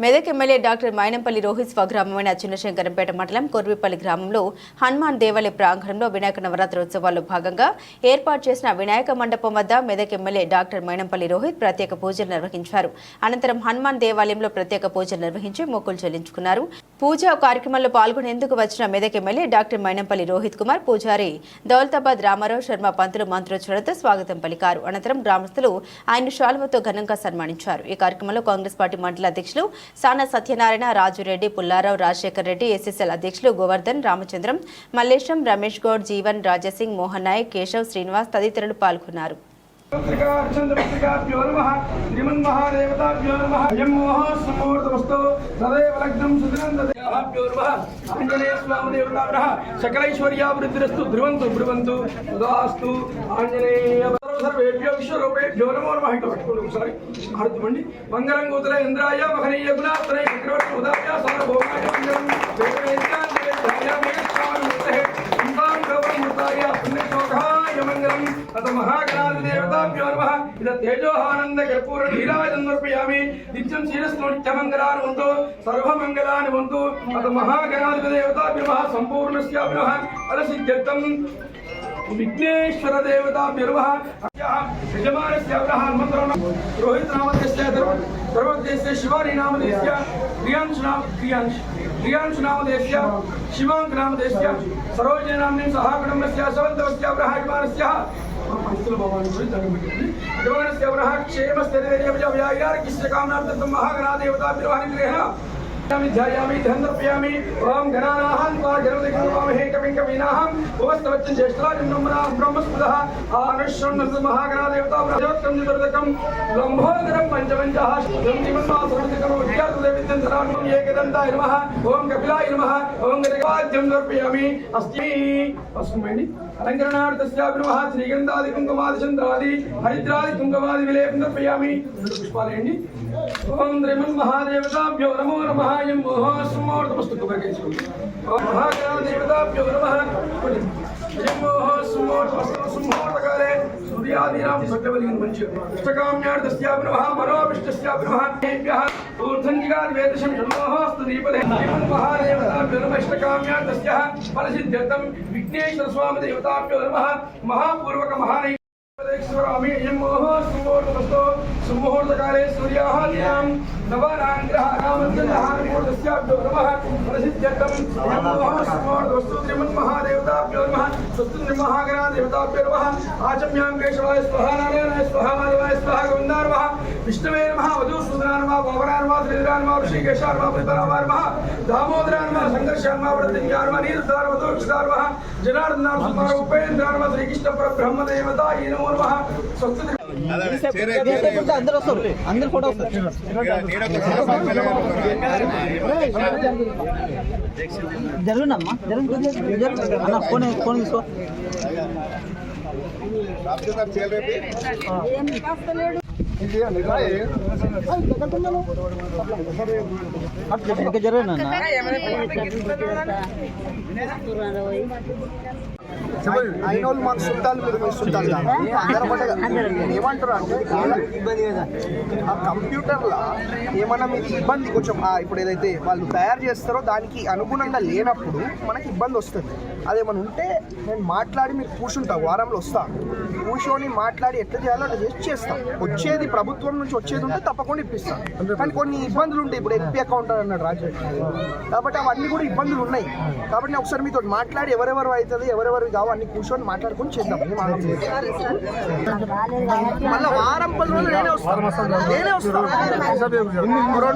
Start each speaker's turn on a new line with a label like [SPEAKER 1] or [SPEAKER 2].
[SPEAKER 1] Medak MLA doctor Mynampally Rohit స్వగ్రామమైన Chinna Shankarampet మండలం కొర్విపల్లి గ్రామంలో హనుమాన్ దేవాలయ ప్రాంగణంలో వినాయక నవరాత్రోత్సవాల్లో భాగంగా ఏర్పాటు చేసిన వినాయక మండపం వద్ద మెదక్ ఎమ్మెల్యే డాక్టర్ మైనంపల్లి రోహిత్ ప్రత్యేక పూజలు నిర్వహించారు. అనంతరం హనుమాన్ దేవాలయంలో ప్రత్యేక పూజలు నిర్వహించి మొక్కులు చెల్లించుకున్నారు. పూజా కార్యక్రమంలో పాల్గొనేందుకు వచ్చిన మెదక్ ఎమ్మెల్యే డాక్టర్ మైనంపల్లి రోహిత్ కుమార్ పూజారి దౌలతాబాద్ రామారావు శర్మ పంతులు మంత్రోచ్చరణతో స్వాగతం పలికారు. అనంతరం గ్రామస్తులు ఆయన శాలువతో ఘనంగా సన్మానించారు. ఈ కార్యక్రమంలో కాంగ్రెస్ పార్టీ మండల అధ్యక్షులు సానా సత్యనారాయణ, రాజురెడ్డి, పుల్లారావు, రాజశేఖర్ రెడ్డి, ఎస్ఎస్ఎల్ అధ్యక్షులు గోవర్ధన్, రామచంద్రం, మల్లేశం, రమేష్ గౌడ్, జీవన్, రాజాసింగ్, మోహన్ నాయక్, కేశవ్, శ్రీనివాస్ తదితరులు పాల్గొన్నారు.
[SPEAKER 2] सर्वेभ्यो विश्वरूपेभ्यो नमो नमः इति पठितुम् ఒకసారి ఆడుతుమండి. మంగళం గోత్ర ఇంద్రాయ మహనీయ గుణాత్రే చక్రవర్తి ఉదాయ సార్వభౌమాయ మంగళం దేవైత్యాయ మేఘావనుతే ఇంతాం గౌరవముతాయ పుణ్యశోకాయ మంగళం అత మహాగణాది దేవతాభ్యో నమః ఇద తేజోహానంద కర్పూర నీరాజనం సమర్పయామి. నిత్యం శీలస్తో నిత్యమంగళాని వంతు సర్వమంగళాని వంతు అత మహాగణాది దేవతాభ్యో నమః సంపూర్ణస్యాభ్యో నమః ఫలసిద్ధ్యర్థం विघ्नेश्वर देवता यजमानस्य रोहित नामधेयस्य सर्वदेशस्य शिवानी नामधेयस्य प्रियांश नामधेयस्य शिवांक नामधेयस्य सरोजिनी नाम्नीं सह कुटुम्बस्य सवन्तवस्य यजमानस्य यजमानस्य क्षेमस्य कामनार्थं महागणादेवताभ्यो अनुग्रहेण ध्यायामि धनर्पयामि. ओम गणानाहं त्वा गणपतिगणवामहे कविं कवीनाहं उपस्थवच्च ज्येष्ठराजं ब्रह्मस्पदः आनुष्यन्नस महागणादेवता प्रजोत्कं चतुर्दकं लम्भोदरं पञ्चपञ्चः शतं जीवन्मासुरदिकं विद्यादेविद्यं धराणं एकदन्ताय नमः. ओम कपिलाय नमः. ओम गणवाद्यं समर्पयामि. अस्मि अस्मि अलङ्करणार्थस्यापि नमः. श्रीगन्धादि कुङ्कुमादिचन्द्रादि हरिद्रादि कुङ्कुमादि विलेपं समर्पयामि. पुष्पालयन्ति. ओम श्रीमन् महादेवताभ्यो नमो नमः. यं मोहस्मोर्तमस्तु कुबकेश्वरी महागणादेवताभ्यो नमः. यं मोहस्मोर्तमस्तु सुमोर्तकाले सूर्यादीनां सत्यवलिं पंच इष्टकाम्यार्थस्यापि नमः. मनोभिष्टस्यापि नमः. तेभ्यः ऊर्ध्वञ्जिगादिवेदशं षण्मोहस्तु दीपदे श्रीमन् महादेवताभ्यो नमः. इष्टकाम्यार्थस्यः फलसिद्ध्यर्थं विघ्नेश्वर स्वामी देवताभ्यो नमः. महापूर्वक महानै सुमुहूर्तकाले सूर्यादीनां नवानाग्रहानामन्त्रहारमूर्तस्याभ्यो नमः. प्रसिद्ध्यर्थं वस्तु श्रीमन्महादेवताभ्यो नमः. स्वस्ति महागणादेवताभ्यो नमः. आचम्यां केशवाय स्वाहा, नारायणाय स्वाहा, माधवाय स्वाहा, गोविन्दाय नमः. विष्णवे नमः. वधूसूदनाय नमः. वामनाय नमः. श्रीधराय नमः. ऋषिकेशाय नमः. पृथ्वीराय नमः. दामोदराय नमः. संघर्षाय नमः. वृद्धिंगाय नमः. नीरदाय नमः. वधूक्षदाय नमः. जनार्दनाय नमः. उपेन्द्राय नमः. श्रीकृष्ण परब्रह्म देवताय नमो नमः.
[SPEAKER 3] అందరూ వస్తారు, అందరు ఫోటో వస్తారు. జరుగునమ్మా జరుగు ఫోన్ తీసుకో. జరగనా
[SPEAKER 4] అయిన వాళ్ళు మాకు చుట్టాలు, మీరు చుట్టాలు ఏమంటారు అంటే ఇబ్బంది కదా ఆ కంప్యూటర్లో ఏమన్నా మీకు ఇబ్బంది కొంచెం ఇప్పుడు ఏదైతే వాళ్ళు తయారు చేస్తారో దానికి అనుగుణంగా లేనప్పుడు మనకి ఇబ్బంది వస్తుంది. అదేమన్నా ఉంటే నేను మాట్లాడి మీరు కూర్చుంటా, వారంలో వస్తా, కూర్చొని మాట్లాడి ఎట్లా చేయాలో అట్లా చేసి చేస్తాం. వచ్చేది ప్రభుత్వం నుంచి వచ్చేది ఉంటే తప్పకుండా ఇప్పిస్తాం. కానీ కొన్ని ఇబ్బందులు ఉంటాయి. ఇప్పుడు ఎంపీ అకౌంట్ అన్నాడు రాజు, కాబట్టి అవన్నీ కూడా ఇబ్బందులు ఉన్నాయి. కాబట్టి నేను ఒకసారి మీతో మాట్లాడి ఎవరెవరు అవుతుంది ఎవరెవరు కావు అన్ని కూర్చొని మాట్లాడుకొని చేద్దాం. మళ్ళీ వారం 10 రోజులు నేనే వస్తాను.